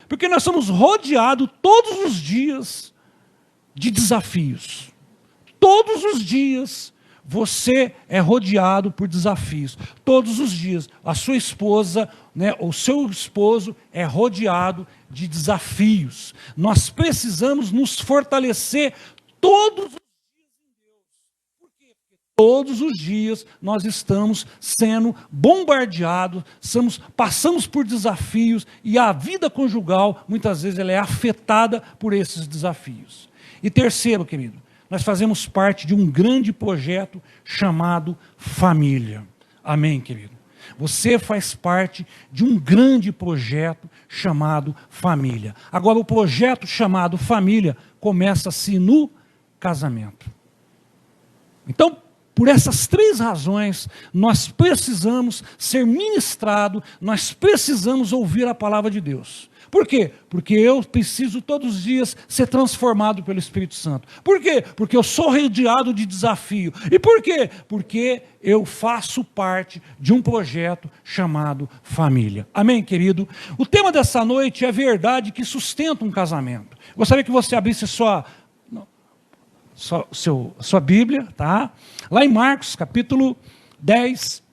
Porque nós somos rodeados todos os dias de desafios. Todos os dias você é rodeado por desafios. Todos os dias a sua esposa, né, o seu esposo é rodeado de desafios. Nós precisamos nos fortalecer todos os dias em Deus. Por quê? Porque todos os dias nós estamos sendo bombardeados, passamos por desafios e a vida conjugal, muitas vezes, ela é afetada por esses desafios. E terceiro, querido, nós fazemos parte de um grande projeto chamado família. Amém, querido? Você faz parte de um grande projeto chamado família. Agora, o projeto chamado família começa-se no casamento. Então, por essas três razões, nós precisamos ser ministrados, nós precisamos ouvir a palavra de Deus. Por quê? Porque eu preciso todos os dias ser transformado pelo Espírito Santo. Por quê? Porque eu sou rodeado de desafio. E por quê? Porque eu faço parte de um projeto chamado família. Amém, querido? O tema dessa noite é a verdade que sustenta um casamento. Gostaria que você abrisse sua Bíblia, tá? Lá em Marcos, capítulo 10.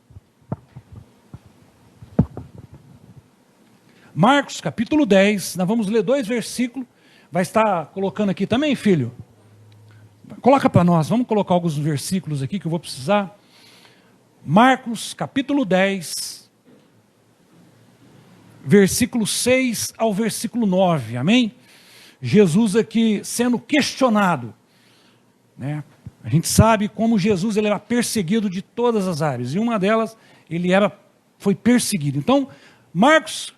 Marcos, capítulo 10, nós vamos ler 2 versículos. Vai estar colocando aqui também, filho? Coloca para nós, vamos colocar alguns versículos aqui que eu vou precisar. Marcos, capítulo 10, versículo 6 ao versículo 9, amém? Jesus aqui sendo questionado, né? A gente sabe como Jesus ele era perseguido de todas as áreas, e uma delas foi perseguido. Então, Marcos,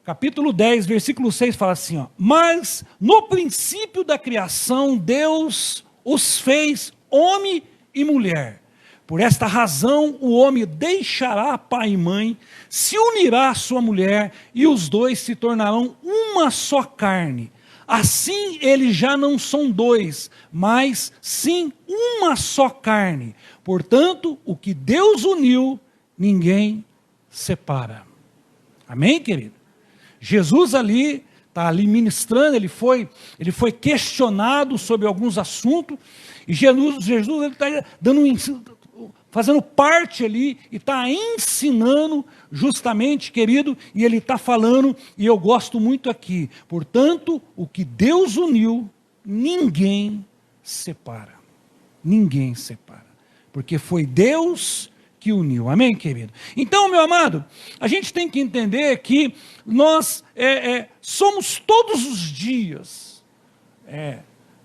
capítulo 10, versículo 6 fala assim, ó, mas no princípio da criação Deus os fez homem e mulher. Por esta razão o homem deixará pai e mãe, se unirá à sua mulher e os dois se tornarão uma só carne. Assim eles já não são dois, mas sim uma só carne. Portanto, o que Deus uniu, ninguém separa. Amém, querido? Jesus ali, está ali ministrando, ele foi questionado sobre alguns assuntos, e Jesus ele está fazendo parte ali, e está ensinando justamente, querido, e ele está falando, e eu gosto muito aqui, portanto, o que Deus uniu, ninguém separa. Ninguém separa. Porque foi Deus que uniu. Amém, querido? Então, meu amado, a gente tem que entender que nós somos todos os dias,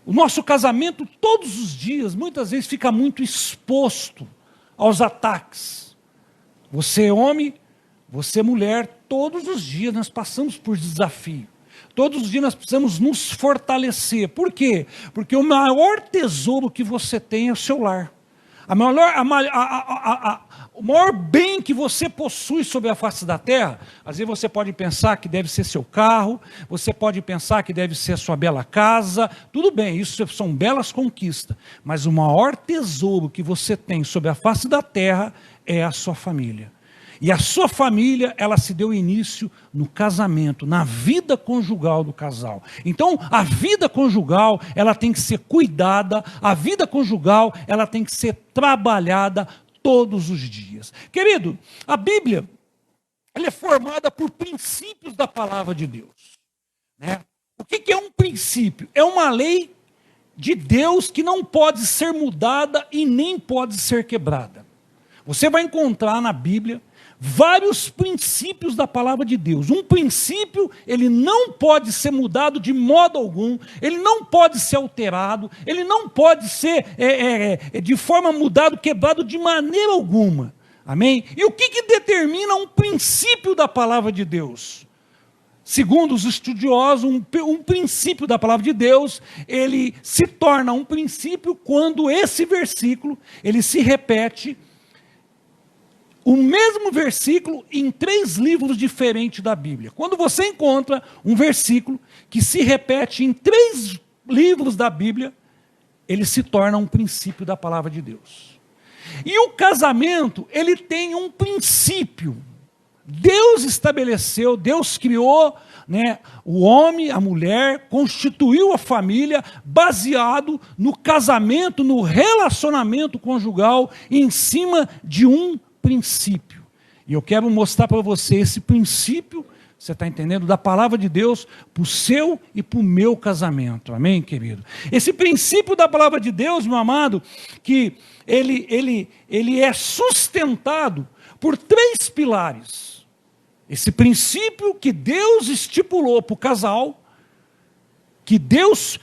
o nosso casamento todos os dias, muitas vezes fica muito exposto aos ataques. Você homem, você mulher, todos os dias nós passamos por desafio. Todos os dias nós precisamos nos fortalecer. Por quê? Porque o maior tesouro que você tem é o seu lar. O maior bem que você possui sobre a face da terra, às vezes você pode pensar que deve ser seu carro, você pode pensar que deve ser a sua bela casa, tudo bem, isso são belas conquistas, mas o maior tesouro que você tem sobre a face da terra é a sua família. E a sua família, ela se deu início no casamento, na vida conjugal do casal. Então, a vida conjugal, ela tem que ser cuidada, a vida conjugal, ela tem que ser trabalhada todos os dias. Querido, a Bíblia, ela é formada por princípios da palavra de Deus, né? O que é um princípio? É uma lei de Deus que não pode ser mudada e nem pode ser quebrada. Você vai encontrar na Bíblia vários princípios da palavra de Deus. Um princípio, ele não pode ser mudado de modo algum, ele não pode ser alterado, ele não pode ser de forma mudado, quebrado de maneira alguma. Amém? E o que determina um princípio da palavra de Deus? Segundo os estudiosos, um princípio da palavra de Deus, ele se torna um princípio quando esse versículo, ele se repete, o mesmo versículo em 3 livros diferentes da Bíblia. Quando você encontra um versículo que se repete em 3 livros da Bíblia, ele se torna um princípio da palavra de Deus. E o casamento, ele tem um princípio Deus estabeleceu, Deus criou, né, o homem, a mulher, constituiu a família baseado no casamento, no relacionamento conjugal, em cima de um princípio. E eu quero mostrar para você esse princípio, você está entendendo, da palavra de Deus para o seu e para o meu casamento. Amém, querido? Esse princípio da palavra de Deus, meu amado, que ele é sustentado por 3 pilares. Esse princípio que Deus estipulou para o casal, que Deus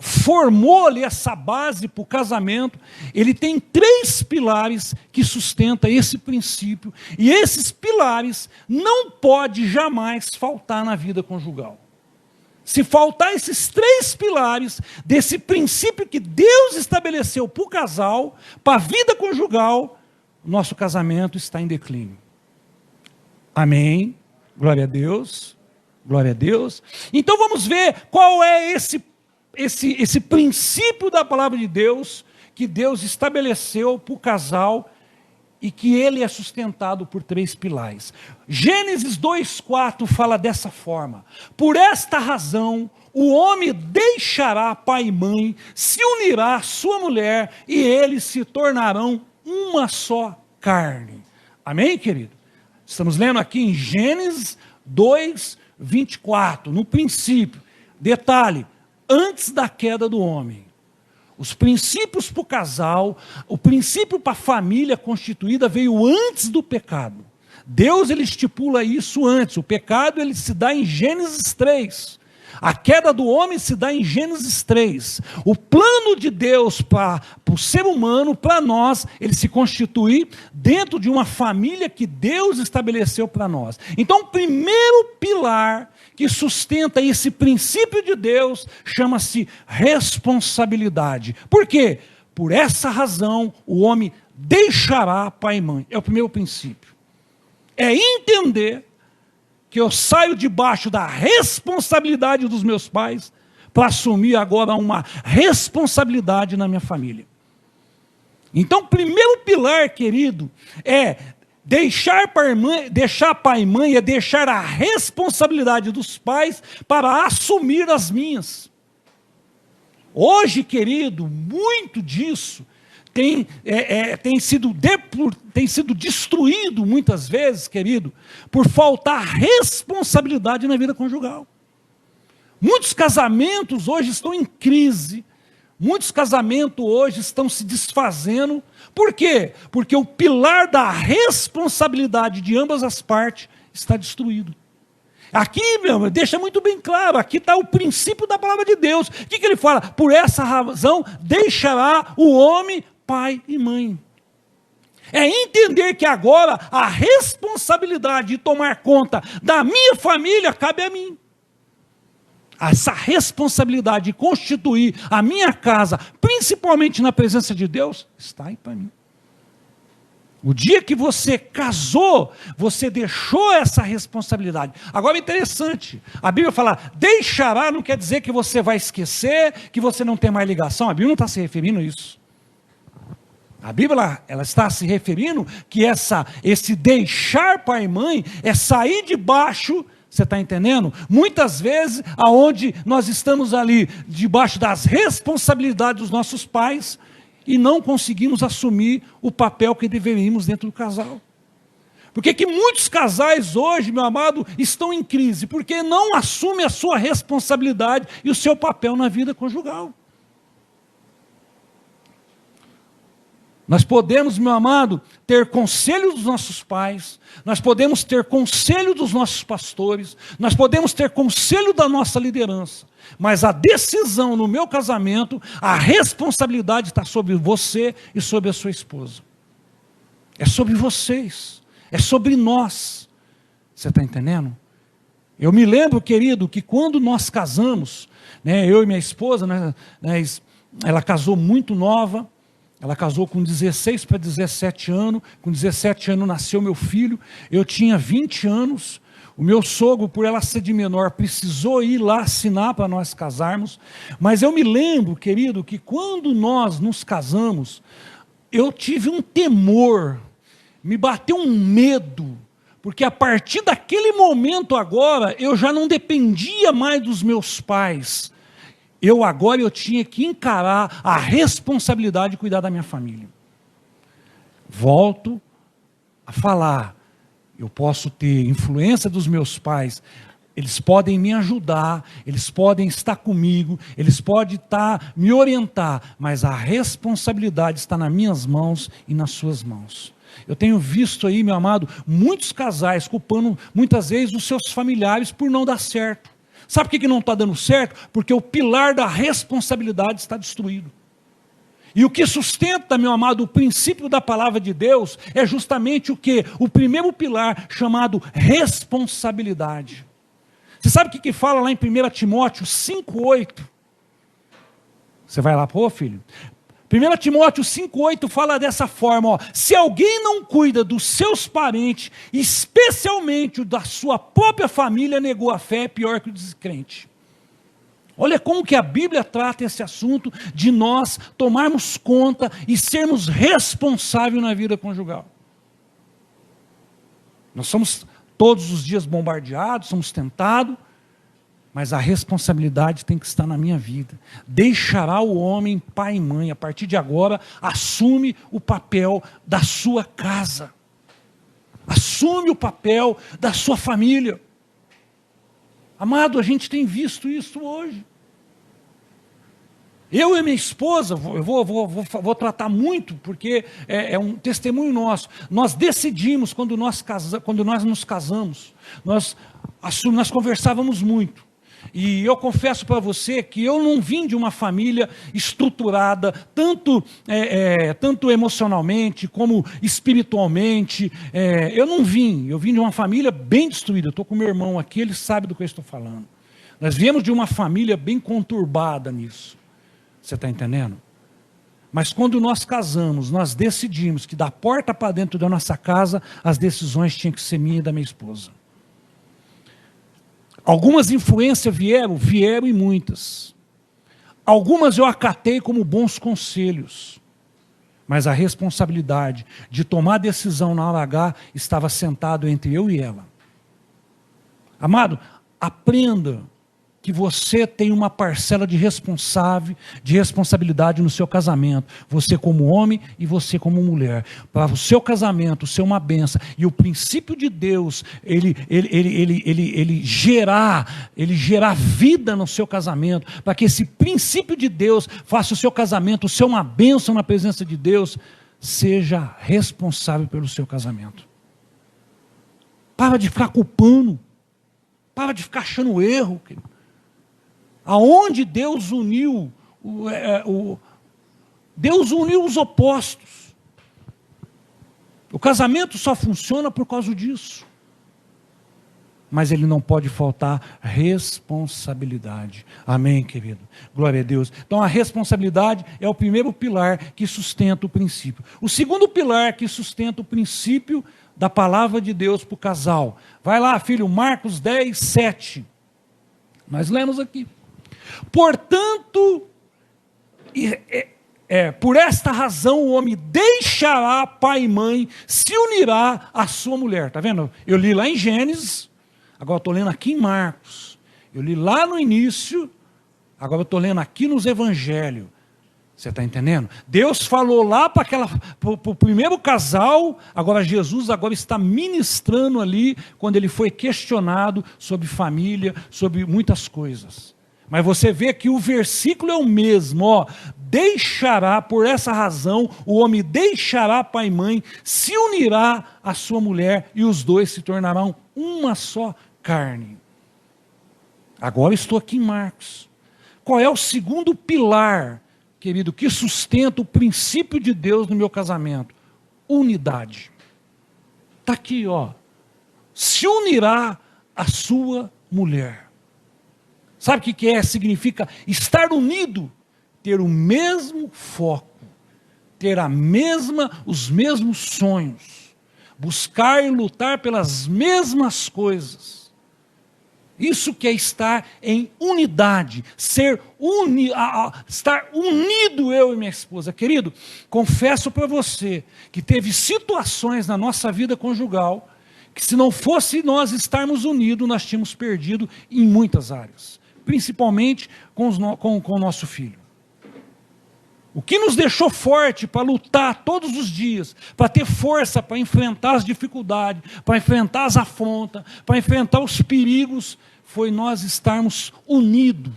formou ali essa base para o casamento, ele tem 3 pilares que sustentam esse princípio, e esses pilares não podem jamais faltar na vida conjugal. Se faltar esses 3 pilares desse princípio que Deus estabeleceu para o casal, para a vida conjugal, nosso casamento está em declínio. Amém? Glória a Deus. Glória a Deus. Então vamos ver qual é esse princípio da palavra de Deus que Deus estabeleceu para o casal e que ele é sustentado por 3 pilares. Gênesis 2:4 fala dessa forma: por esta razão o homem deixará pai e mãe, se unirá à sua mulher e eles se tornarão uma só carne. Amém, querido? Estamos lendo aqui em Gênesis 2:24, no princípio. Detalhe, antes da queda do homem. Os princípios para o casal, o princípio para a família constituída veio antes do pecado. Deus ele estipula isso antes. O pecado ele se dá em Gênesis 3. A queda do homem se dá em Gênesis 3. O plano de Deus para o ser humano, para nós, ele se constitui dentro de uma família que Deus estabeleceu para nós. Então, o primeiro pilar que sustenta esse princípio de Deus chama-se responsabilidade. Por quê? Por essa razão, o homem deixará pai e mãe. É o primeiro princípio. É entender que eu saio debaixo da responsabilidade dos meus pais para assumir agora uma responsabilidade na minha família. Então, o primeiro pilar, querido, é deixar pai e mãe, é deixar a responsabilidade dos pais para assumir as minhas. Hoje, querido, muito disso tem sido destruído muitas vezes, querido, por faltar responsabilidade na vida conjugal. Muitos casamentos hoje estão em crise, muitos casamentos hoje estão se desfazendo. Por quê? Porque o pilar da responsabilidade de ambas as partes está destruído. Aqui, meu irmão, deixa muito bem claro, aqui está o princípio da palavra de Deus. O que ele fala? Por essa razão, deixará o homem pai e mãe. É entender que agora a responsabilidade de tomar conta da minha família cabe a mim. Essa responsabilidade de constituir a minha casa, principalmente na presença de Deus, está aí para mim. O dia que você casou, você deixou essa responsabilidade. Agora é interessante, a Bíblia fala, deixará não quer dizer que você vai esquecer, que você não tem mais ligação. A Bíblia não está se referindo a isso. A Bíblia ela está se referindo que esse deixar pai e mãe é sair debaixo, você está entendendo? Muitas vezes, aonde nós estamos ali, debaixo das responsabilidades dos nossos pais, e não conseguimos assumir o papel que deveríamos dentro do casal. Por que muitos casais hoje, meu amado, estão em crise? Porque não assumem a sua responsabilidade e o seu papel na vida conjugal. Nós podemos, meu amado, ter conselho dos nossos pais, nós podemos ter conselho dos nossos pastores, nós podemos ter conselho da nossa liderança, mas a decisão no meu casamento, a responsabilidade está sobre você e sobre a sua esposa. É sobre vocês, é sobre nós. Você está entendendo? Eu me lembro, querido, que quando nós casamos, né, eu e minha esposa, ela casou muito nova. Ela casou com 16 para 17 anos, com 17 anos nasceu meu filho, eu tinha 20 anos, o meu sogro, por ela ser de menor, precisou ir lá assinar para nós casarmos, mas eu me lembro, querido, que quando nós nos casamos, eu tive um temor, me bateu um medo, Porque a partir daquele momento agora, eu já não dependia mais dos meus pais. Agora eu tinha que encarar a responsabilidade de cuidar da minha família. Volto a falar, eu posso ter influência dos meus pais, eles podem me ajudar, eles podem estar comigo, eles podem me orientar, mas a responsabilidade está nas minhas mãos e nas suas mãos. Eu tenho visto aí, meu amado, muitos casais culpando muitas vezes os seus familiares por não dar certo. Sabe por que não está dando certo? Porque o pilar da responsabilidade está destruído. E o que sustenta, meu amado, o princípio da palavra de Deus é justamente o quê? O primeiro pilar chamado responsabilidade. Você sabe o que fala lá em 1 Timóteo 5,8? Você vai lá, pô, filho. 1 Timóteo 5,8 fala dessa forma, ó, se alguém não cuida dos seus parentes, especialmente o da sua própria família, negou a fé, é pior que o descrente. Olha como que a Bíblia trata esse assunto de nós tomarmos conta e sermos responsáveis na vida conjugal. Nós somos todos os dias bombardeados, somos tentados, mas a responsabilidade tem que estar na minha vida. Deixará o homem pai e mãe, a partir de agora, assume o papel da sua casa. Assume o papel da sua família. Amado, a gente tem visto isso hoje. Eu e minha esposa, eu vou tratar muito, porque é um testemunho nosso. Nós decidimos, quando nós nos casamos, nós conversávamos muito. E eu confesso para você que eu não vim de uma família estruturada, tanto emocionalmente como espiritualmente. Eu vim de uma família bem destruída. Eu estou com meu irmão aqui, ele sabe do que eu estou falando. Nós viemos de uma família bem conturbada nisso. Você está entendendo? Mas quando nós casamos, nós decidimos que da porta para dentro da nossa casa, as decisões tinham que ser minha e da minha esposa. Algumas influências vieram e muitas. Algumas eu acatei como bons conselhos. Mas a responsabilidade de tomar decisão na hora H estava sentado entre eu e ela. Amado, aprenda que você tem uma parcela de responsabilidade no seu casamento. Você como homem e você como mulher. Para o seu casamento ser uma bênção. E o princípio de Deus, ele gerar vida no seu casamento. Para que esse princípio de Deus faça o seu casamento ser uma bênção na presença de Deus. Seja responsável pelo seu casamento. Para de ficar culpando. Para de ficar achando erro, querido. Aonde Deus uniu, Deus uniu os opostos. O casamento só funciona por causa disso. Mas ele não pode faltar responsabilidade. Amém, querido? Glória a Deus. Então a responsabilidade é o primeiro pilar que sustenta o princípio. O segundo pilar que sustenta o princípio da palavra de Deus para o casal. Vai lá, filho, Marcos 10, 7. Nós lemos aqui. Portanto, por esta razão o homem deixará pai e mãe, se unirá à sua mulher. Está vendo? Eu li lá em Gênesis, agora estou lendo aqui em Marcos. Eu li lá no início, agora estou lendo aqui nos Evangelhos. Você está entendendo? Deus falou lá para o primeiro casal, agora Jesus está ministrando ali, quando ele foi questionado sobre família, sobre muitas coisas. Mas você vê que o versículo é o mesmo, ó. Deixará, por essa razão, o homem deixará pai e mãe, se unirá à sua mulher e os dois se tornarão uma só carne. Agora estou aqui em Marcos. Qual é o segundo pilar, querido, que sustenta o princípio de Deus no meu casamento? Unidade. Está aqui, ó. Se unirá à sua mulher. Sabe o que significa estar unido? Ter o mesmo foco, ter os mesmos sonhos, buscar e lutar pelas mesmas coisas. Isso que é estar em unidade, estar unido eu e minha esposa. Querido, confesso para você que teve situações na nossa vida conjugal que se não fosse nós estarmos unidos, nós tínhamos perdido em muitas áreas, principalmente com o nosso filho. O que nos deixou forte para lutar todos os dias, para ter força para enfrentar as dificuldades, para enfrentar as afrontas, para enfrentar os perigos, foi nós estarmos unidos,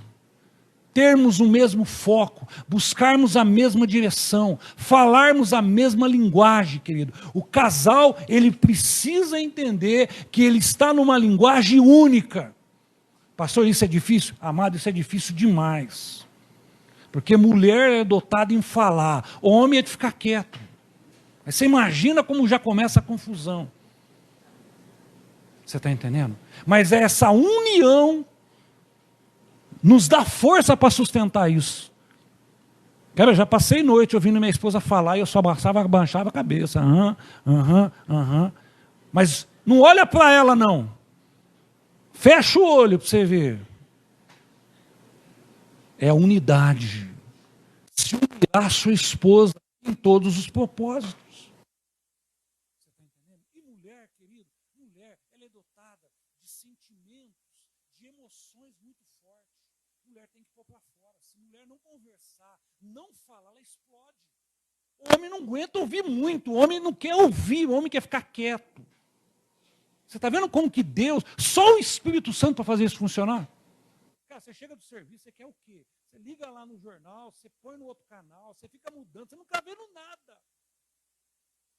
termos o mesmo foco, buscarmos a mesma direção, falarmos a mesma linguagem, querido. O casal, ele precisa entender que ele está numa linguagem única. Pastor, isso é difícil? Amado, isso é difícil demais. Porque mulher é dotada em falar, homem é de ficar quieto. Mas você imagina como já começa a confusão. Você está entendendo? Mas é essa união nos dá força para sustentar isso. Cara, eu já passei noite ouvindo minha esposa falar e eu só abaixava a cabeça. Mas não olha para ela, não. Fecha o olho para você ver. É a unidade. Se unirá a sua esposa em todos os propósitos. Você está entendendo? E mulher, querido, mulher, ela é dotada de sentimentos, de emoções muito fortes. Mulher tem que pôr para fora. Se mulher não conversar, não falar, ela explode. O homem não aguenta ouvir muito, o homem não quer ouvir, o homem quer ficar quieto. Você está vendo como que Deus, só o Espírito Santo para fazer isso funcionar? Cara, você chega do serviço, você quer o quê? Você liga lá no jornal, você põe no outro canal, você fica mudando, você não está vendo nada.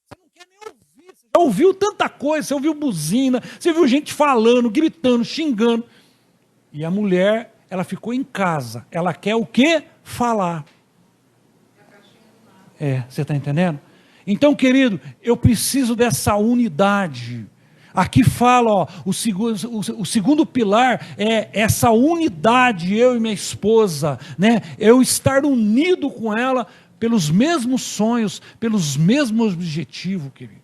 Você não quer nem ouvir. Você já ouviu tanta coisa, você ouviu buzina, você viu gente falando, gritando, xingando. E a mulher, ela ficou em casa. Ela quer o quê? Falar. Você está entendendo? Então, querido, eu preciso dessa unidade. Aqui fala, ó, o segundo pilar é essa unidade, eu e minha esposa, né? Eu estar unido com ela pelos mesmos sonhos, pelos mesmos objetivos, querido.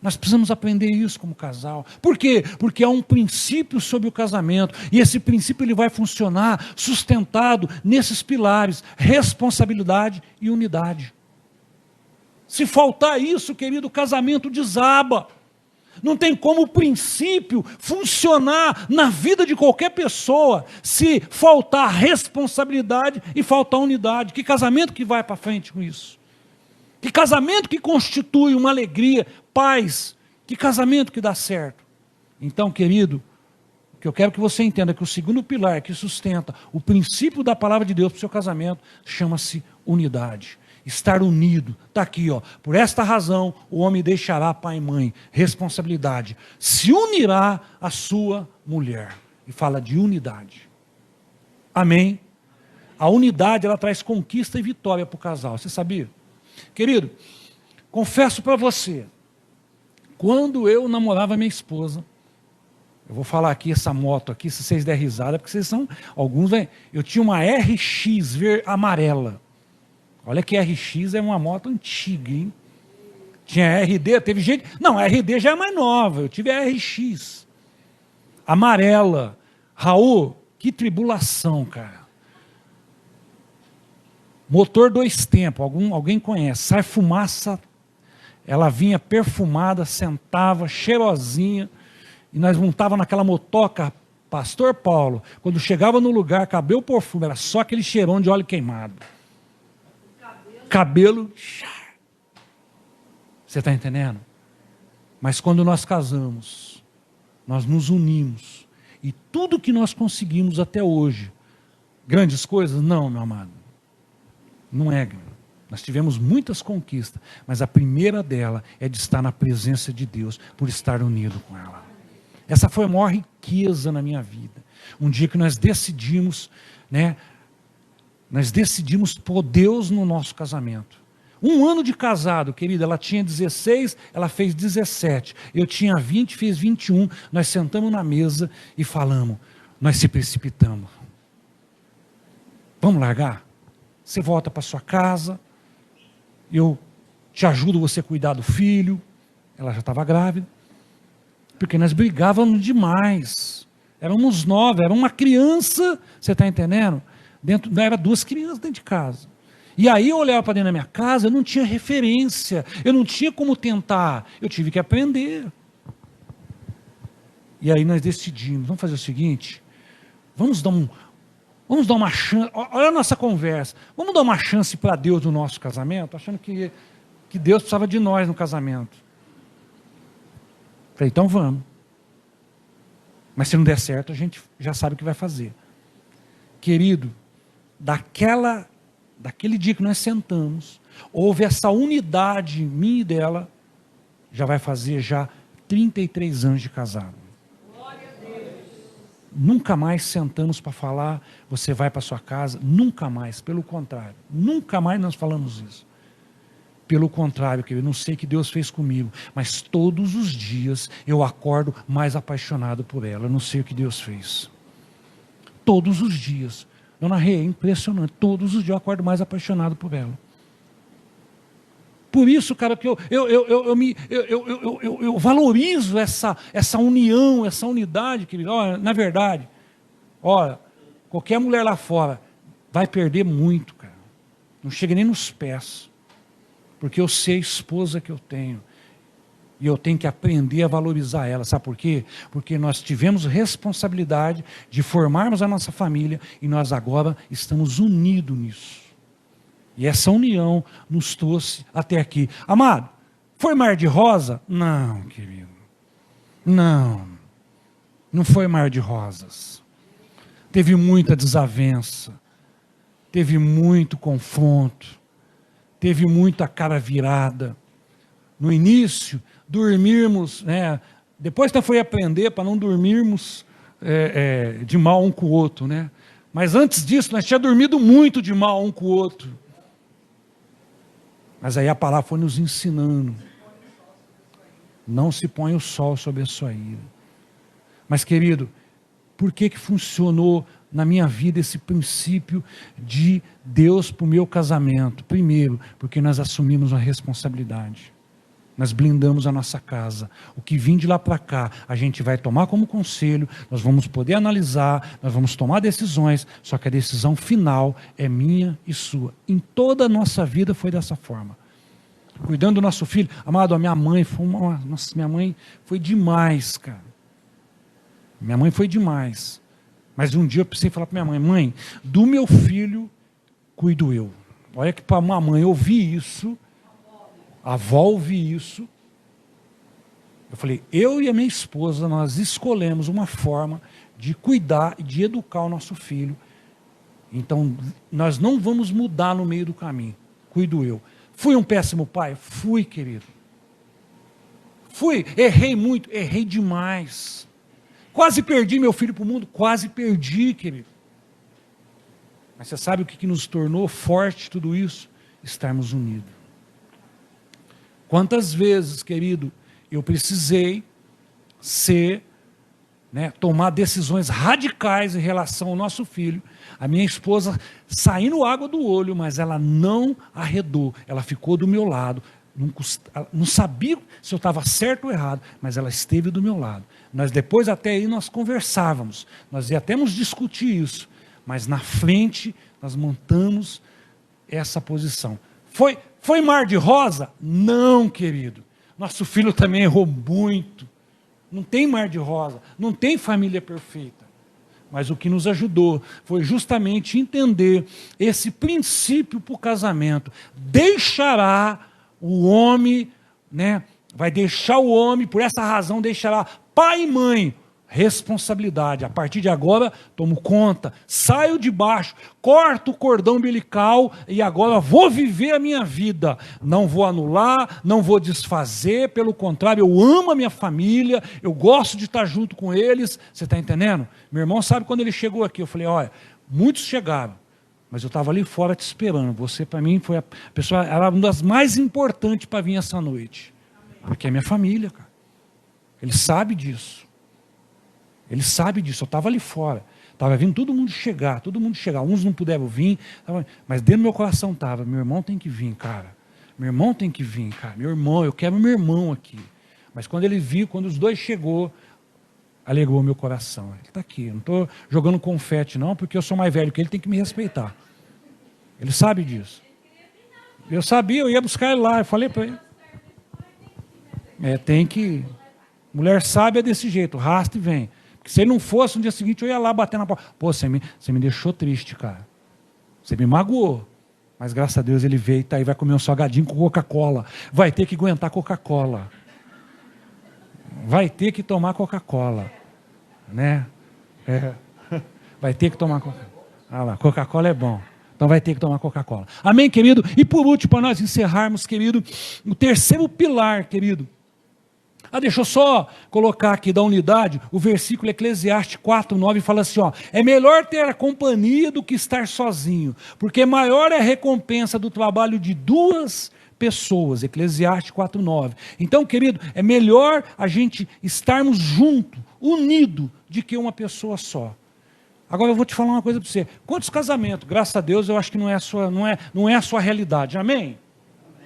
Nós precisamos aprender isso como casal. Por quê? Porque há um princípio sobre o casamento, e esse princípio ele vai funcionar sustentado nesses pilares, responsabilidade e unidade. Se faltar isso, querido, o casamento desaba. Não tem como o princípio funcionar na vida de qualquer pessoa se faltar responsabilidade e faltar unidade. Que casamento que vai para frente com isso? Que casamento que constitui uma alegria, paz? Que casamento que dá certo? Então, querido, o que eu quero que você entenda é que o segundo pilar que sustenta o princípio da palavra de Deus para o seu casamento chama-se unidade. Estar unido, está aqui, ó. Por esta razão, o homem deixará pai e mãe, responsabilidade, se unirá à sua mulher. E fala de unidade. Amém? A unidade, ela traz conquista e vitória para o casal, você sabia? Querido, confesso para você, quando eu namorava minha esposa, eu vou falar aqui essa moto aqui, se vocês der risada, porque vocês são, alguns, eu tinha uma RX amarela. Olha que RX é uma moto antiga, hein? Tinha RD, teve gente... Não, a RD já é mais nova, eu tive a RX. Amarela. Raul, que tribulação, cara. Motor 2 tempos, alguém conhece. Sai fumaça, ela vinha perfumada, sentava, cheirosinha, e nós montávamos naquela motoca, Pastor Paulo, quando chegava no lugar, cabelo o perfume, era só aquele cheirão de óleo queimado. Cabelo, você está entendendo? Mas quando nós casamos, nós nos unimos, e tudo que nós conseguimos até hoje, grandes coisas? Não, meu amado, não é grande. Nós tivemos muitas conquistas, mas a primeira dela é de estar na presença de Deus, por estar unido com ela. Essa foi a maior riqueza na minha vida. Um dia que nós decidimos, né? Nós decidimos pôr Deus no nosso casamento. 1 ano de casado, querida, ela tinha 16, ela fez 17. Eu tinha 20, fiz 21. Nós sentamos na mesa e falamos, nós se precipitamos. Vamos largar? Você volta para sua casa, eu te ajudo você a cuidar do filho. Ela já estava grávida. Porque nós brigávamos demais. Éramos 9, era uma criança, você está entendendo? Era 2 crianças dentro de casa. E aí eu olhava para dentro da minha casa, eu não tinha referência, eu não tinha como tentar, eu tive que aprender. E aí nós decidimos, vamos fazer o seguinte, vamos dar uma chance, olha a nossa conversa, vamos dar uma chance para Deus no nosso casamento, achando que Deus precisava de nós no casamento. Falei, então vamos. Mas se não der certo, a gente já sabe o que vai fazer. Querido, daquele dia que nós sentamos, houve essa unidade minha e dela, já vai fazer já 33 anos de casado. Nunca mais sentamos para falar, você vai para sua casa, nunca mais, pelo contrário, nunca mais nós falamos isso. Pelo contrário, eu não sei o que Deus fez comigo, mas todos os dias eu acordo mais apaixonado por ela, eu não sei o que Deus fez. Todos os dias. Dona Rê, é impressionante, todos os dias eu acordo mais apaixonado por ela. Por isso, cara, que eu valorizo essa união, essa unidade, querido. Olha, na verdade, olha, qualquer mulher lá fora vai perder muito, cara. Não chega nem nos pés. Porque eu sei a esposa que eu tenho. E eu tenho que aprender a valorizar ela. Sabe por quê? Porque nós tivemos responsabilidade de formarmos a nossa família e nós agora estamos unidos nisso. E essa união nos trouxe até aqui. Amado, foi mar de rosa? Não, querido. Não. Não foi mar de rosas. Teve muita desavença. Teve muito confronto. Teve muita cara virada. No início, dormirmos, né? Depois até foi aprender para não dormirmos de mal um com o outro, né? Mas antes disso, nós tínhamos dormido muito de mal um com o outro. Mas aí a palavra foi nos ensinando. Não se põe o sol sobre a sua ira. Mas, querido, por que funcionou na minha vida esse princípio de Deus para o meu casamento? Primeiro, porque nós assumimos uma responsabilidade. Nós blindamos a nossa casa. O que vem de lá para cá, a gente vai tomar como conselho, nós vamos poder analisar, nós vamos tomar decisões, só que a decisão final é minha e sua. Em toda a nossa vida foi dessa forma. Cuidando do nosso filho. Amado, a minha mãe foi minha mãe foi demais, cara. Minha mãe foi demais. Mas um dia eu precisei falar para minha mãe, mãe, do meu filho cuido eu. Olha que para uma mãe ouvir isso, a avó ouvir isso. Eu falei, eu e a minha esposa, nós escolhemos uma forma de cuidar e de educar o nosso filho. Então, nós não vamos mudar no meio do caminho. Cuido eu. Fui um péssimo pai? Fui, querido. Fui, errei muito, errei demais. Quase perdi meu filho para o mundo, quase perdi, querido. Mas você sabe o que nos tornou forte tudo isso? Estarmos unidos. Quantas vezes, querido, eu precisei tomar decisões radicais em relação ao nosso filho. A minha esposa saindo água do olho, mas ela não arredou, ela ficou do meu lado. Não sabia se eu estava certo ou errado, mas ela esteve do meu lado. Nós depois até aí nós conversávamos, nós ia até nos discutir isso, mas na frente nós montamos essa posição. Foi mar de rosa? Não, querido. Nosso filho também errou muito. Não tem mar de rosa, não tem família perfeita. Mas o que nos ajudou foi justamente entender esse princípio para o casamento. Deixará o homem, vai deixar o homem, por essa razão deixará pai e mãe. Responsabilidade. A partir de agora, tomo conta, saio de baixo, corto o cordão umbilical e agora vou viver a minha vida. Não vou anular, não vou desfazer, pelo contrário, eu amo a minha família, eu gosto de estar junto com eles. Você está entendendo? Meu irmão sabe quando ele chegou aqui, eu falei, olha, muitos chegaram, mas eu estava ali fora te esperando. Você, para mim, foi a pessoa, era uma das mais importantes para vir essa noite. Porque é minha família, cara. Ele sabe disso. Ele sabe disso, eu estava ali fora. Estava vindo todo mundo chegar. Uns não puderam vir, mas dentro do meu coração estava, meu irmão tem que vir, cara. Meu irmão tem que vir, cara. Meu irmão, eu quero meu irmão aqui. Mas quando ele viu, quando os dois chegou, alegrou meu coração. Ele está aqui, eu não estou jogando confete não, porque eu sou mais velho que ele, tem que me respeitar. Ele sabe disso. Eu sabia, eu ia buscar ele lá, eu falei para ele. Tem que... Mulher sábia é desse jeito, rasta e vem. Porque se ele não fosse, no dia seguinte eu ia lá bater na porta. Pô, você me deixou triste, cara. Você me magoou. Mas graças a Deus ele veio e tá aí, vai comer um salgadinho com Coca-Cola. Vai ter que aguentar Coca-Cola. Vai ter que tomar Coca-Cola. Né? É. Vai ter que tomar Coca-Cola. Ah lá, Coca-Cola é bom. Então vai ter que tomar Coca-Cola. Amém, querido? E por último, para nós encerrarmos, querido, o terceiro pilar, querido. Deixa eu só colocar aqui da unidade, o versículo Eclesiastes 4:9 fala assim, ó, é melhor ter a companhia do que estar sozinho, porque maior é a recompensa do trabalho de duas pessoas, Eclesiastes 4:9. Então, querido, é melhor a gente estarmos juntos, unidos, do que uma pessoa só. Agora eu vou te falar uma coisa para você. Quantos casamentos, graças a Deus, eu acho que não é a sua realidade, amém?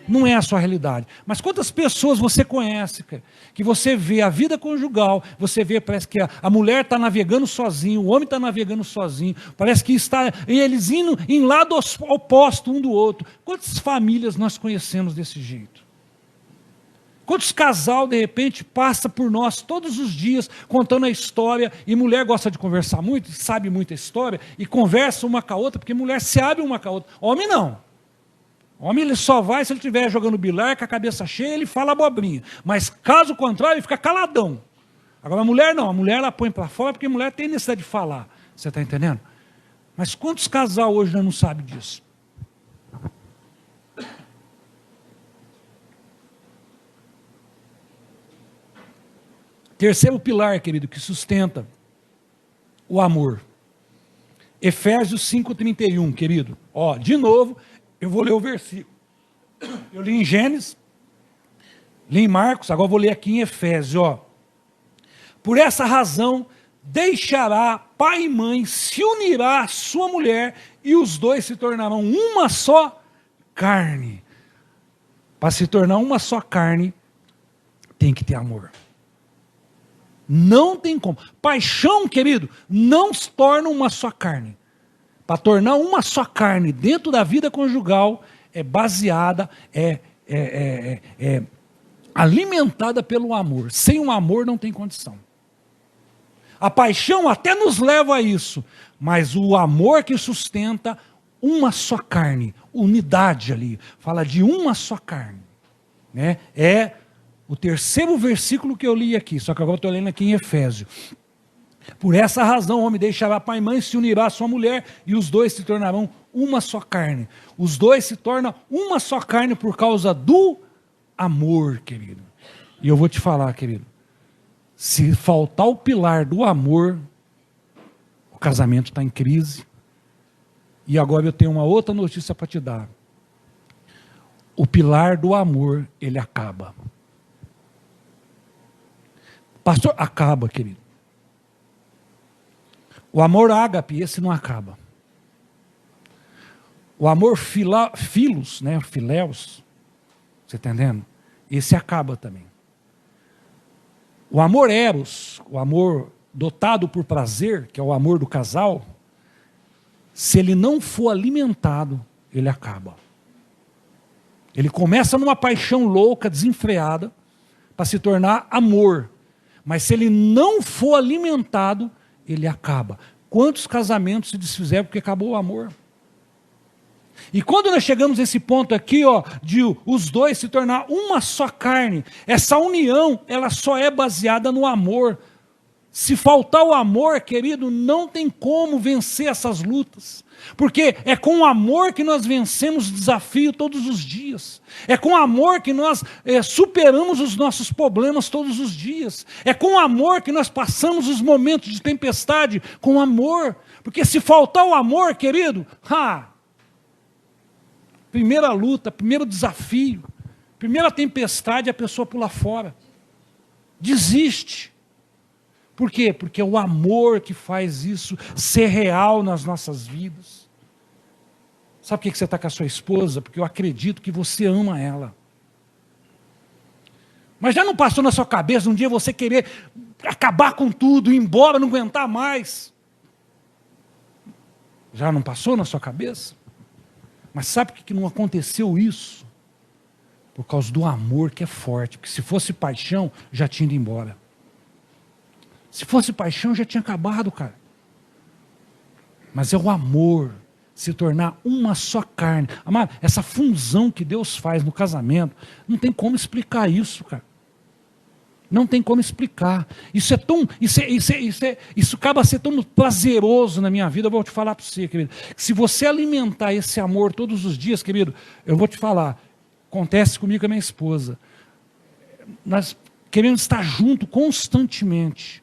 Não é a sua realidade. Mas quantas pessoas você conhece, que você vê a vida conjugal, você vê, parece que a mulher está navegando sozinho, o homem está navegando sozinho, parece que eles indo em lado oposto um do outro. Quantas famílias nós conhecemos desse jeito? Quantos casal, de repente, passa por nós todos os dias contando a história, e mulher gosta de conversar muito, sabe muita história, e conversa uma com a outra, porque mulher se abre uma com a outra. Homem não. Homem ele só vai se ele estiver jogando bilar, com a cabeça cheia, ele fala abobrinha. Mas caso contrário, ele fica caladão. Agora a mulher não, a mulher ela põe para fora, porque a mulher tem necessidade de falar. Você está entendendo? Mas quantos casal hoje não sabem disso? Terceiro pilar, querido, que sustenta o amor. Efésios 5:31, querido. Ó, de novo, eu vou ler o versículo. Eu li em Gênesis, li em Marcos, agora eu vou ler aqui em Efésios, ó. Por essa razão, deixará pai e mãe, se unirá à sua mulher, e os dois se tornarão uma só carne. Para se tornar uma só carne, tem que ter amor. Não tem como. Paixão, querido, não se torna uma só carne. Para tornar uma só carne dentro da vida conjugal, é baseada, alimentada pelo amor. Sem o amor não tem condição. A paixão até nos leva a isso, mas o amor que sustenta uma só carne, unidade ali, fala de uma só carne. Né? É o terceiro versículo que eu li aqui, só que agora eu estou lendo aqui em Efésios. Por essa razão, o homem deixará pai e mãe, se unirá à sua mulher, e os dois se tornarão uma só carne. Os dois se tornam uma só carne por causa do amor, querido. E eu vou te falar, querido, se faltar o pilar do amor, o casamento está em crise. E agora eu tenho uma outra notícia para te dar. O pilar do amor, ele acaba. Pastor, acaba, querido. O amor ágape, esse não acaba. O amor filos, né, filéus, você está entendendo? Esse acaba também. O amor eros, o amor dotado por prazer, que é o amor do casal, se ele não for alimentado, ele acaba. Ele começa numa paixão louca, desenfreada, para se tornar amor. Mas se ele não for alimentado, ele acaba. Quantos casamentos se desfizeram porque acabou o amor? E quando nós chegamos a esse ponto aqui, ó, de os dois se tornar uma só carne, essa união, ela só é baseada no amor. Se faltar o amor, querido, não tem como vencer essas lutas. Porque é com o amor que nós vencemos o desafio todos os dias. É com o amor que nós superamos os nossos problemas todos os dias. É com o amor que nós passamos os momentos de tempestade, com amor. Porque se faltar o amor, querido, primeira luta, primeiro desafio, primeira tempestade, a pessoa pula fora. Desiste. Por quê? Porque é o amor que faz isso ser real nas nossas vidas. Sabe por que você está com a sua esposa? Porque eu acredito que você ama ela. Mas já não passou na sua cabeça um dia você querer acabar com tudo, ir embora, não aguentar mais? Já não passou na sua cabeça? Mas sabe por que não aconteceu isso? Por causa do amor que é forte. Porque se fosse paixão, já tinha ido embora. Se fosse paixão, já tinha acabado, cara. Mas é o amor se tornar uma só carne. Amado, essa fusão que Deus faz no casamento, não tem como explicar isso, cara. Não tem como explicar. Isso é tão, isso acaba sendo tão prazeroso na minha vida. Eu vou te falar para você, querido. Se você alimentar esse amor todos os dias, querido, eu vou te falar. Acontece comigo com a minha esposa. Nós queremos estar junto constantemente.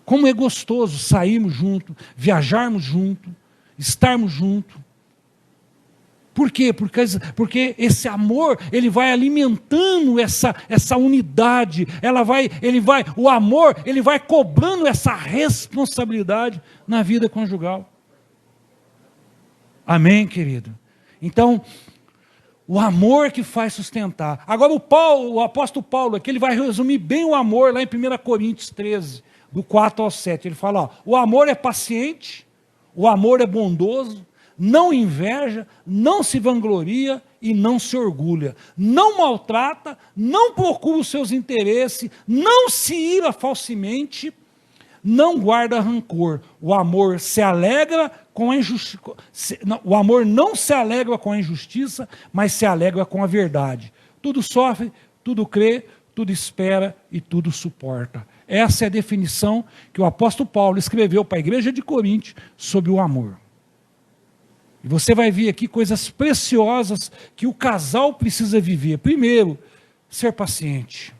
Como é gostoso sairmos junto, viajarmos junto, estarmos junto. Por quê? Porque esse amor, ele vai alimentando essa unidade, o amor, ele vai cobrando essa responsabilidade na vida conjugal. Amém, querido? Então, o amor que faz sustentar. Agora o apóstolo Paulo aqui, ele vai resumir bem o amor lá em 1 Coríntios 13, do 4 ao 7. Ele fala, ó, o amor é paciente, o amor é bondoso, não inveja, não se vangloria e não se orgulha, não maltrata, não procura os seus interesses, não se ira falsamente, não guarda rancor. O amor se alegra com a injustiça. O amor não se alegra com a injustiça, mas se alegra com a verdade. Tudo sofre, tudo crê, tudo espera e tudo suporta. Essa é a definição que o apóstolo Paulo escreveu para a igreja de Corinto sobre o amor. E você vai ver aqui coisas preciosas que o casal precisa viver. Primeiro, ser paciente.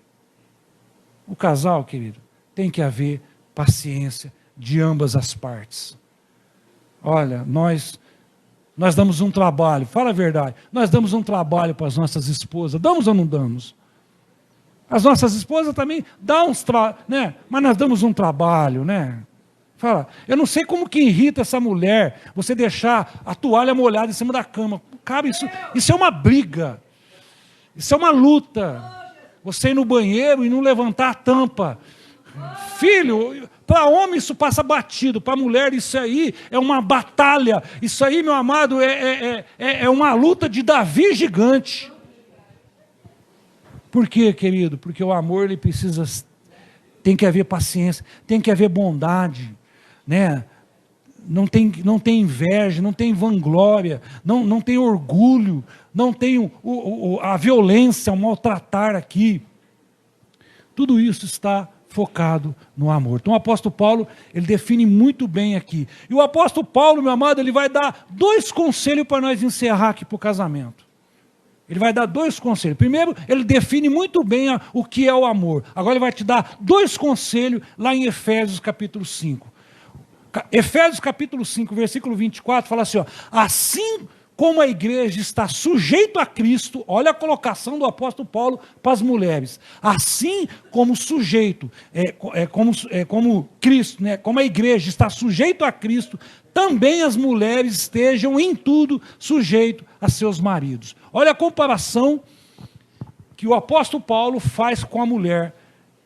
O casal, querido, tem que haver paciência de ambas as partes. Olha, nós damos um trabalho, fala a verdade, nós damos um trabalho para as nossas esposas, damos ou não damos? As nossas esposas também dão né? Mas nós damos um trabalho, né? Fala, eu não sei como que irrita essa mulher, você deixar a toalha molhada em cima da cama. Cara, isso é uma briga. Isso é uma luta. Você ir no banheiro e não levantar a tampa. Filho, para homem isso passa batido, para mulher isso aí é uma batalha. Isso aí, meu amado, é uma luta de Davi gigante. Por quê, querido? Porque o amor, ele precisa, tem que haver paciência, tem que haver bondade, né? Não tem inveja, não tem vanglória, não tem orgulho, não tem a violência, o maltratar aqui. Tudo isso está focado no amor. Então o apóstolo Paulo, ele define muito bem aqui. E o apóstolo Paulo, meu amado, ele vai dar 2 conselhos para nós encerrar aqui para o casamento. Ele vai dar 2 conselhos. Primeiro, ele define muito bem o que é o amor. Agora ele vai te dar 2 conselhos lá em Efésios capítulo 5. Efésios capítulo 5, versículo 24, fala assim, ó, assim como a igreja está sujeita a Cristo, olha a colocação do apóstolo Paulo para as mulheres, assim como sujeito, como Cristo, né, como a igreja está sujeita a Cristo, também as mulheres estejam em tudo sujeitos a seus maridos. Olha a comparação que o apóstolo Paulo faz com a mulher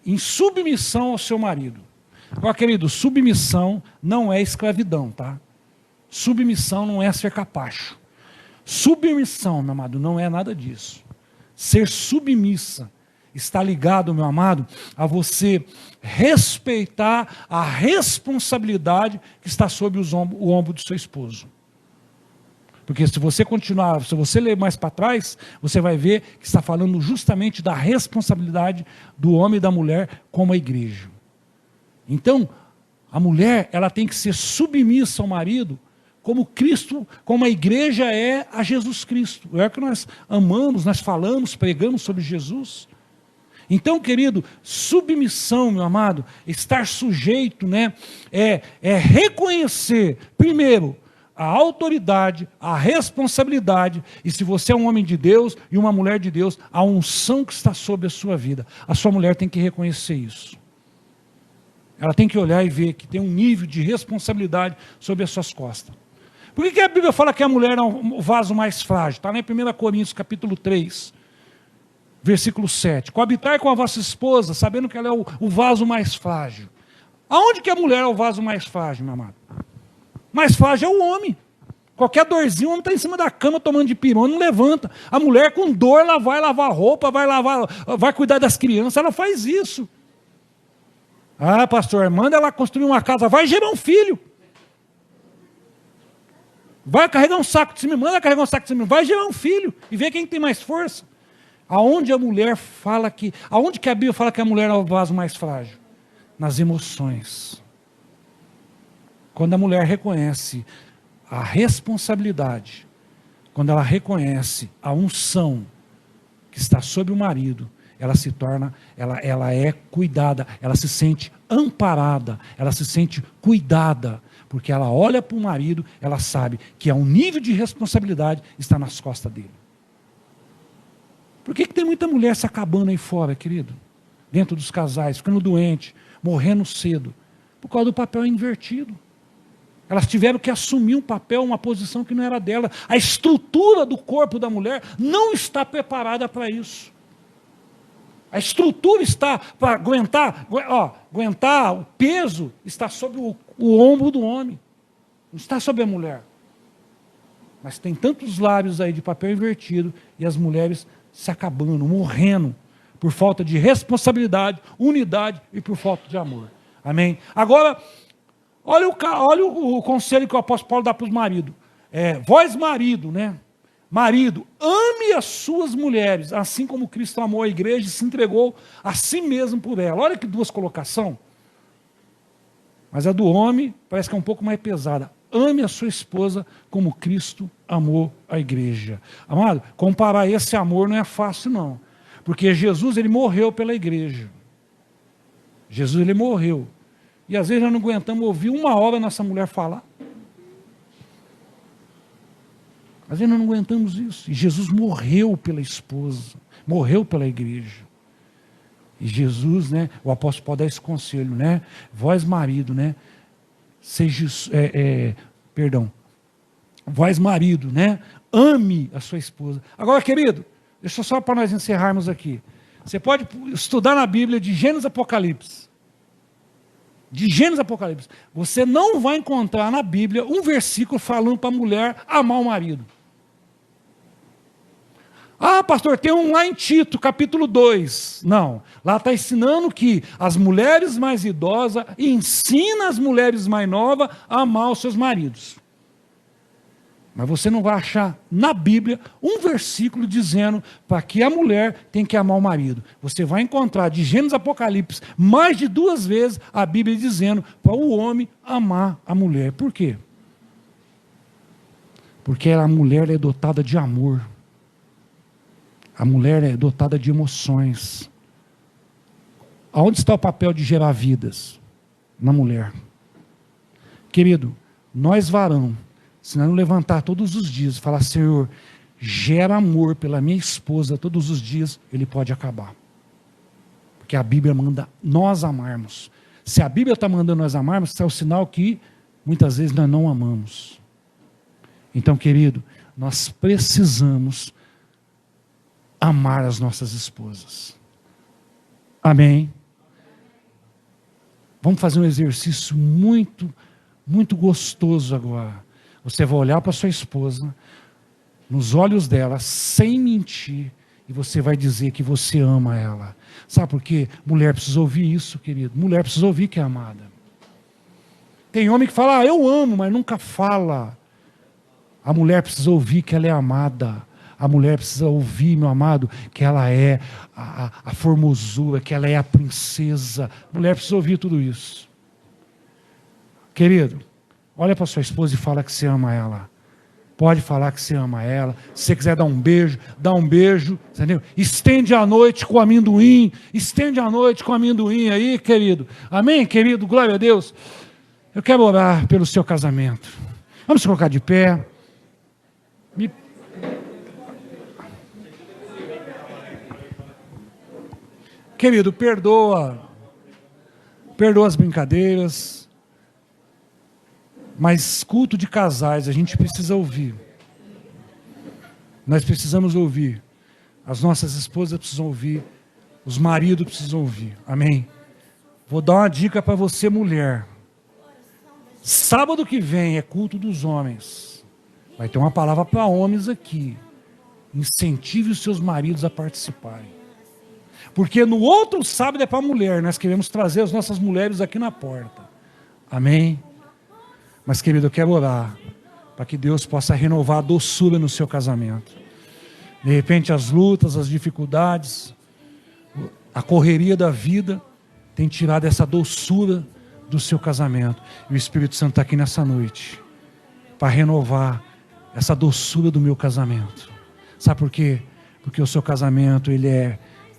em submissão ao seu marido. Agora, querido, submissão não é escravidão, tá? Submissão não é ser capacho. Submissão, meu amado, não é nada disso. Ser submissa está ligado, meu amado, a você respeitar a responsabilidade que está sob o ombro do seu esposo. Porque se você ler mais para trás, você vai ver que está falando justamente da responsabilidade do homem e da mulher como a igreja. Então, a mulher, ela tem que ser submissa ao marido, como Cristo, como a igreja é a Jesus Cristo. É o que nós amamos, nós falamos, pregamos sobre Jesus. Então, querido, submissão, meu amado, estar sujeito, né, é reconhecer, primeiro, a autoridade, a responsabilidade, e se você é um homem de Deus e uma mulher de Deus, a unção que está sobre a sua vida. A sua mulher tem que reconhecer isso. Ela tem que olhar e ver que tem um nível de responsabilidade sobre as suas costas. Por que a Bíblia fala que a mulher é o vaso mais frágil? Está lá em 1 Coríntios capítulo 3, versículo 7. Coabitai com a vossa esposa, sabendo que ela é o vaso mais frágil. Aonde que a mulher é o vaso mais frágil, meu amado? Mais frágil é o homem. Qualquer dorzinho, o homem está em cima da cama tomando de pirona, não levanta. A mulher com dor, ela vai lavar roupa, vai cuidar das crianças, ela faz isso. Ah, pastor, manda ela construir uma casa, vai gerar um filho. Vai carregar um saco de cimento, manda carregar um saco de cimento, vai gerar um filho e vê quem tem mais força. Aonde a Bíblia fala que a mulher é o vaso mais frágil? Nas emoções. Quando a mulher reconhece a responsabilidade, quando ela reconhece a unção que está sobre o marido, ela se torna, ela é cuidada, ela se sente amparada, ela se sente cuidada, porque ela olha para o marido, ela sabe que há um nível de responsabilidade está nas costas dele. Por que tem muita mulher se acabando aí fora, querido? Dentro dos casais, ficando doente, morrendo cedo, por causa do papel invertido. Elas tiveram que assumir um papel, uma posição que não era dela. A estrutura do corpo da mulher não está preparada para isso. A estrutura está para aguentar o peso está sobre o ombro do homem. Não está sobre a mulher. Mas tem tantos lábios aí de papel invertido e as mulheres se acabando, morrendo, por falta de responsabilidade, unidade e por falta de amor. Amém? Agora, olha o conselho que o apóstolo Paulo dá para os maridos. Vós marido, né? Marido, ame as suas mulheres, assim como Cristo amou a igreja e se entregou a si mesmo por ela. Olha que duas colocações. Mas a do homem parece que é um pouco mais pesada. Ame a sua esposa como Cristo amou a igreja. Amado, comparar esse amor não é fácil não. Porque Jesus, ele morreu pela igreja. Jesus, ele morreu. E às vezes nós não aguentamos ouvir uma hora nossa mulher falar. Às vezes nós não aguentamos isso. E Jesus morreu pela esposa, morreu pela igreja. E Jesus, né, o apóstolo Paulo dá esse conselho, né? Vós marido, né? Vós marido, né? Ame a sua esposa. Agora, querido, deixa só para nós encerrarmos aqui. Você pode estudar na Bíblia de Gênesis a Apocalipse. De Gênesis a Apocalipse. Você não vai encontrar na Bíblia um versículo falando para a mulher amar o marido. Ah, pastor, tem um lá em Tito, capítulo 2. Não, lá está ensinando que as mulheres mais idosas ensinam as mulheres mais novas a amar os seus maridos. Mas você não vai achar na Bíblia um versículo dizendo para que a mulher tem que amar o marido. Você vai encontrar de Gênesis a Apocalipse mais de 2 vezes a Bíblia dizendo para o homem amar a mulher. Por quê? Porque a mulher é dotada de amor. A mulher é dotada de emoções. Aonde está o papel de gerar vidas? Na mulher. Querido, nós varão, se não levantar todos os dias e falar, Senhor, gera amor pela minha esposa todos os dias, ele pode acabar. Porque a Bíblia manda nós amarmos. Se a Bíblia está mandando nós amarmos, isso é o sinal que muitas vezes nós não amamos. Então, querido, nós precisamos amar as nossas esposas. Amém? Vamos fazer um exercício muito, muito gostoso agora. Você vai olhar para sua esposa, nos olhos dela, sem mentir, e você vai dizer que você ama ela. Sabe por quê? Mulher precisa ouvir isso, querido. Mulher precisa ouvir que é amada. Tem homem que fala, eu amo, mas nunca fala. A mulher precisa ouvir que ela é amada. A mulher precisa ouvir, meu amado, que ela é a formosura, que ela é a princesa. A mulher precisa ouvir tudo isso. Querido, olha para sua esposa e fala que você ama ela. Pode falar que você ama ela. Se você quiser dar um beijo, dá um beijo. Entendeu? Estende a noite com amendoim. Estende a noite com amendoim aí, querido. Amém, querido? Glória a Deus. Eu quero orar pelo seu casamento. Vamos se colocar de pé. Querido, perdoa as brincadeiras, mas culto de casais a gente precisa ouvir. Nós precisamos ouvir. As nossas esposas precisam ouvir, os maridos precisam ouvir. Amém? Vou dar uma dica para você, mulher. Sábado que vem é culto dos homens. Vai ter uma palavra para homens aqui. Incentive os seus maridos a participarem. Porque no outro sábado é para a mulher, nós queremos trazer as nossas mulheres aqui na porta. Amém? Mas, querido, eu quero orar para que Deus possa renovar a doçura no seu casamento. De repente as lutas, as dificuldades, a correria da vida tem tirado essa doçura do seu casamento. E o Espírito Santo está aqui nessa noite para renovar essa doçura do meu casamento. Sabe por quê? Porque o seu casamento ele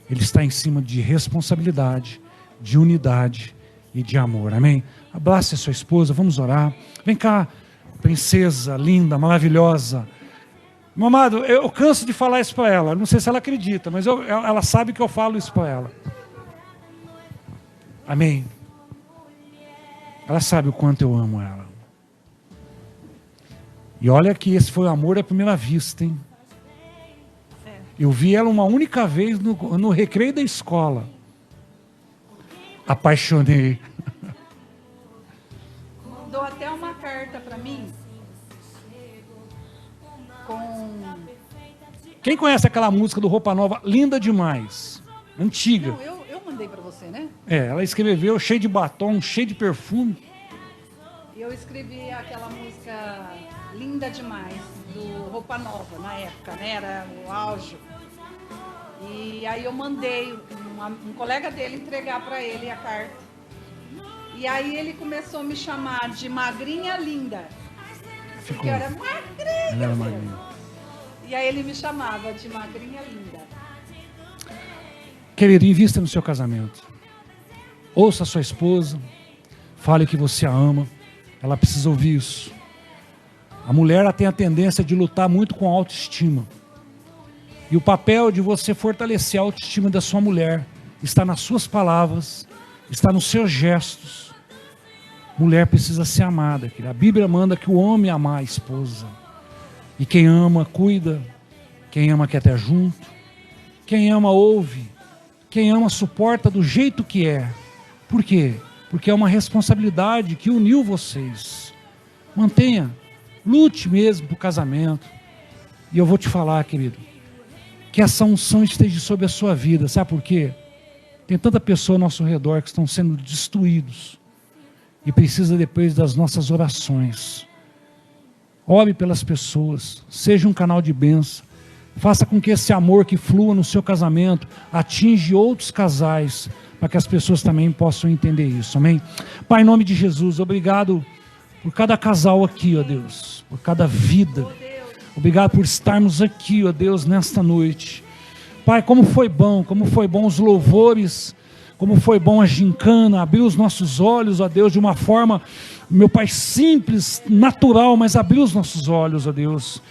está em cima de responsabilidade, de unidade e de amor. Amém? Abrace a sua esposa, vamos orar. Vem cá, princesa, linda, maravilhosa. Meu amado, eu canso de falar isso para ela. Não sei se ela acredita, mas ela sabe que eu falo isso para ela. Amém? Ela sabe o quanto eu amo ela. E olha que esse foi o amor à primeira vista, hein? Eu vi ela uma única vez no recreio da escola. Apaixonei. Mandou até uma carta para mim. Quem conhece aquela música do Roupa Nova, Linda Demais? Antiga. Não, eu mandei para você, né? Ela escreveu cheio de batom, cheio de perfume. Eu escrevi aquela música Linda Demais, do Roupa Nova, na época, né? Era o auge. E aí eu mandei um colega dele entregar para ele a carta. E aí ele começou a me chamar de Magrinha Linda. Porque eu era magrinha. Ela era magrinha. E aí ele me chamava de Magrinha Linda. Querido, invista no seu casamento. Ouça a sua esposa. Fale que você a ama. Ela precisa ouvir isso. A mulher ela tem a tendência de lutar muito com a autoestima. E o papel de você fortalecer a autoestima da sua mulher está nas suas palavras, está nos seus gestos. Mulher precisa ser amada. A Bíblia manda que o homem amar a esposa. E quem ama, cuida. Quem ama, quer estar junto. Quem ama, ouve. Quem ama, suporta do jeito que é. Por quê? Porque é uma responsabilidade que uniu vocês. Mantenha. Lute mesmo para o casamento. E eu vou te falar, querido, que essa unção esteja sobre a sua vida. Sabe por quê? Tem tanta pessoa ao nosso redor que estão sendo destruídos. E precisa depois das nossas orações. Ore pelas pessoas. Seja um canal de bênção. Faça com que esse amor que flua no seu casamento atinja outros casais. Para que as pessoas também possam entender isso. Amém? Pai, em nome de Jesus, obrigado por cada casal aqui, ó Deus. Por cada vida. Obrigado por estarmos aqui, ó Deus, nesta noite. Pai, como foi bom os louvores, como foi bom a gincana, abrir os nossos olhos, ó Deus, de uma forma, meu Pai, simples, natural, mas abrir os nossos olhos, ó Deus.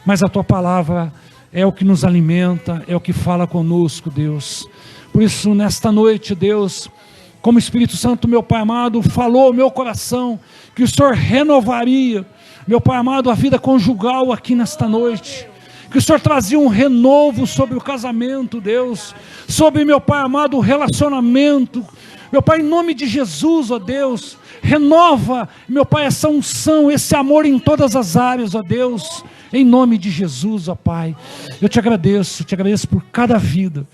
Mas a Tua palavra é o que nos alimenta, é o que fala conosco, Deus. Por isso, nesta noite, Deus, como o Espírito Santo, meu Pai amado, falou ao meu coração, que o Senhor renovaria, meu Pai amado, a vida conjugal aqui nesta noite. Que o Senhor trazia um renovo sobre o casamento, Deus. Sobre, meu Pai amado, o relacionamento. Meu Pai, em nome de Jesus, ó Deus. Renova, meu Pai, essa unção, esse amor em todas as áreas, ó Deus. Em nome de Jesus, ó Pai. Eu te agradeço por cada vida.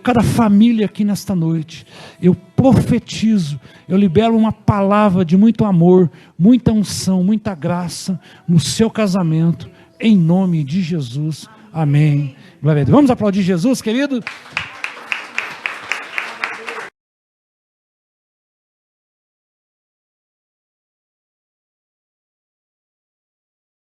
Cada família aqui nesta noite. Eu profetizo, eu libero uma palavra de muito amor, muita unção, muita graça no seu casamento, em nome de Jesus, amém. Glória a Deus. Vamos aplaudir Jesus, querido?